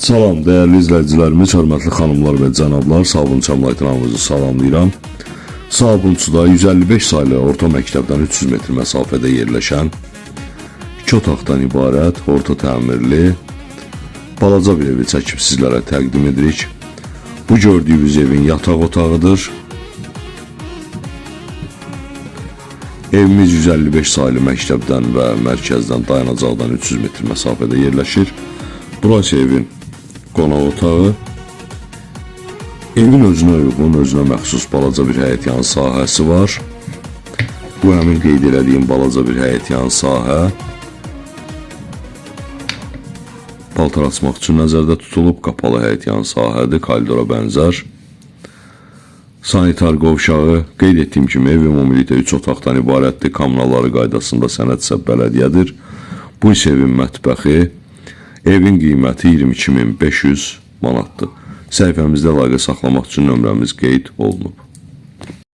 Salam değerli izləyicilərimiz, hörmətli xanımlar və cənablar, Sabun Çamlay kanalımızı salamlayıram. Sabunçuda 155 saylı orta məktəbdən 300 metr məsafədə yerləşən 2 otaqdan ibarət, orta təmirli, balaca bir evi çəkib sizlərə təqdim edirik. Bu gördüyünüz evin yataq otağıdır. Evimiz 155 saylı məktəbdən və mərkəzdən dayanacaqdan 300 metr məsafədə yerləşir. Burası evin qonaq otağı. Evin özünə uyğun, özünə məxsus balaca bir həyətyan sahəsi var. Bu həmin qeyd elədiyim balaca bir həyətyan sahə. Paltar açmaq üçün nəzərdə tutulub, qapalı həyətyan sahədir, koridora bənzər. Sanitar qovşağı, qeyd etdiyim kimi ev ümumilikdə 3 otaqdan ibarətdir, kommunalları qaydasında sənəd isə bələdiyyədir. Bu isə evin mətbəxi. Evin qiyməti 22.500 manatdır. Səhifəmizdə əlaqə saxlamaq üçün nömrəmiz qeyd olunub.